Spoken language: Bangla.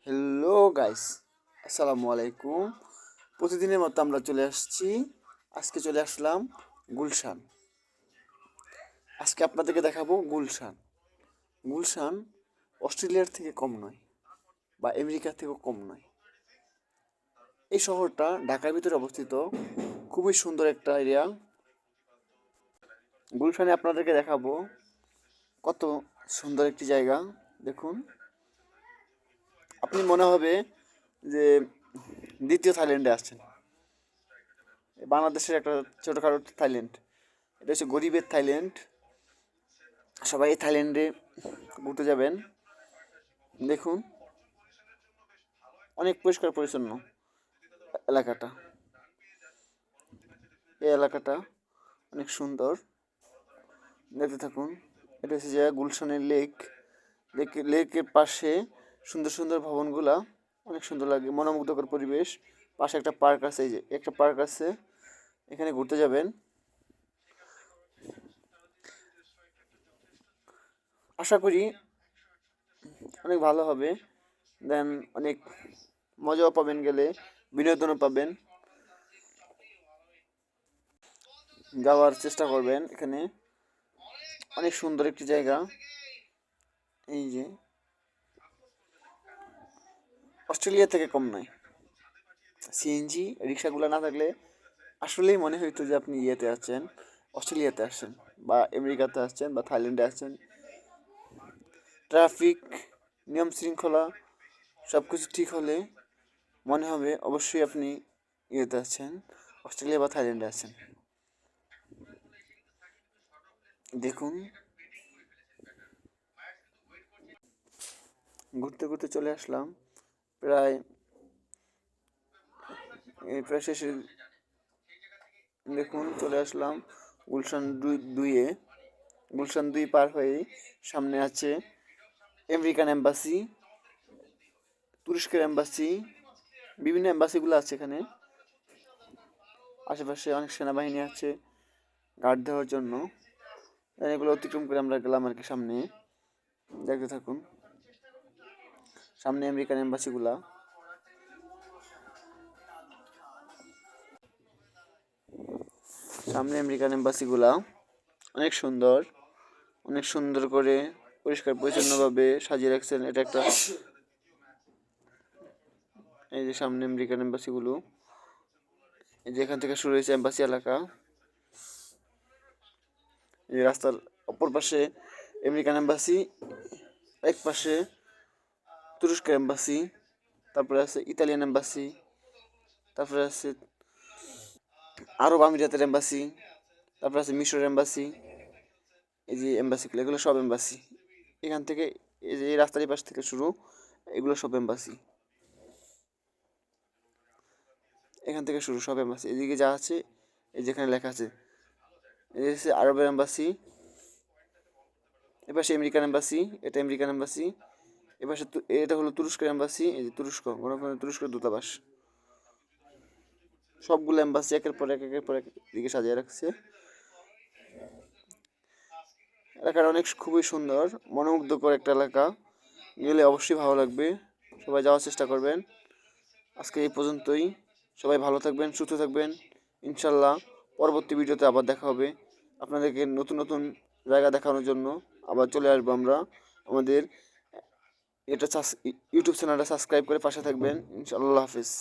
হ্যালো গাইস, আসসালামু আলাইকুম। প্রতিদিনের মতো আমরা চলে আসছি। আজকে চলে আসলাম গুলশান। আজকে আপনাদেরকে দেখাবো গুলশান। গুলশান অস্ট্রেলিয়ার থেকে কম নয় বা আমেরিকার থেকেও কম নয়। এই শহরটা ঢাকার ভিতরে অবস্থিত। খুবই সুন্দর একটা এরিয়া। গুলশানে আপনাদেরকে দেখাবো কত সুন্দর একটি জায়গা। দেখুন, আপনি মনে হবে যে দ্বিতীয় থাইল্যান্ডে আসছেন। বাংলাদেশের একটা ছোটোখাটো থাইল্যান্ড, এটা হচ্ছে গরিবের থাইল্যান্ড। সবাই এই থাইল্যান্ডে ঘুরতে যাবেন। দেখুন, অনেক পরিষ্কার পরিচ্ছন্ন এলাকাটা। এই এলাকাটা অনেক সুন্দর, দেখতে থাকুন। এটা হচ্ছে যে গুলশানের লেকের পাশে সুন্দর সুন্দর ভবনগুলা অনেক সুন্দর লাগে, মনোমুগ্ধকর পরিবেশ। পাশে একটা পার্ক আছে, এই যে একটা পার্ক আছে, এখানে ঘুরতে যাবেন। আশা করি অনেক ভালো হবে। দেন অনেক মজাও পাবেন, গেলে বিনোদনও পাবেন। যাওয়ার চেষ্টা করবেন। এখানে অনেক সুন্দর একটি জায়গা। এই যে অস্ট্রেলিয়া থেকে কম নয়। সিএনজি রিক্সাগুলো না থাকলে আসলেই মনে হইতো যে আপনি ইয়েতে আছেন, অস্ট্রেলিয়াতে আসছেন বা আমেরিকাতে আসছেন বা থাইল্যান্ডে আসছেন। ট্রাফিক, নিয়ম শৃঙ্খলা সব কিছু ঠিক হলে মনে হবে অবশ্যই আপনি ইয়েতে আছেন, অস্ট্রেলিয়া বা থাইল্যান্ডে আছেন। দেখুন, ঘুরতে ঘুরতে চলে আসলাম প্রায় প্রায় শেষে। দেখুন, চলে আসলাম গুলশান 2-এ। গুলশান 2 পার হয়ে সামনে আছে আমেরিকান এম্বাসি, তুরস্কের এম্বাসি, বিভিন্ন এম্বাসিগুলো আছে এখানে। আশেপাশে অনেক সেনাবাহিনী আছে গার্ড দেওয়ার জন্য। এগুলো অতিক্রম করে আমরা গেলাম আর কি সামনে। দেখতে থাকুন, সামনে আমেরিকান এম্বাসিগুলা। সামনে আমেরিকান এম্বাসিগুলা অনেক সুন্দর, অনেক সুন্দর করে পরিষ্কার পরিচ্ছন্নভাবে সাজিয়ে রাখছেন। এটা একটা, এই যে সামনে আমেরিকান এম্বাসিগুলো, এই যে এখান থেকে শুরু হয়েছে এম্বাসি এলাকা। এই রাস্তার অপর পাশে আমেরিকান এম্বাসি, এক পাশে তুরস্কের এম্বাসি, তারপরে আছে ইতালিয়ান এম্বাসি, তারপরে আছে আরব আমিরাতের এম্বাসি, তারপরে আছে মিশর এম্বাসি। এই যে এম্বাসিগুলো, এগুলো সব এম্বাসি। এখান থেকে এই যে এই রাস্তার পাশ থেকে শুরু, এগুলো সব এম্বাসি। এখান থেকে শুরু সব এম্বাসি। এদিকে যা আছে, এই যেখানে লেখা আছে, এই হচ্ছে আরবের এম্বাসি, এপাশে আমেরিকান এম্বাসি, এটা আমেরিকান এম্বাসি। এপাশে এটা হলো তুরস্কের এম্বাসি, এই যে তুরস্ক, গণপ্রজাতন্ত্রী তুরস্কের দূতাবাস। সবগুলো এম্বাসি একের পর এক দিকে সাজিয়ে রাখছে। এলাকাটা অনেক খুবই সুন্দর, মনোমুগ্ধকর একটা এলাকা। গেলে অবশ্যই ভালো লাগবে, সবাই যাওয়ার চেষ্টা করবেন। আজকে এই পর্যন্তই। সবাই ভালো থাকবেন, সুস্থ থাকবেন। ইনশাল্লাহ পরবর্তী ভিডিওতে আবার দেখা হবে। আপনাদেরকে নতুন নতুন জায়গা দেখানোর জন্য আবার চলে আসবো আমরা। আমাদের এটা ইউটিউব চ্যানেলটা সাবস্ক্রাইব করে পাশে থাকবেন। ইনশাআল্লাহ হাফিজ।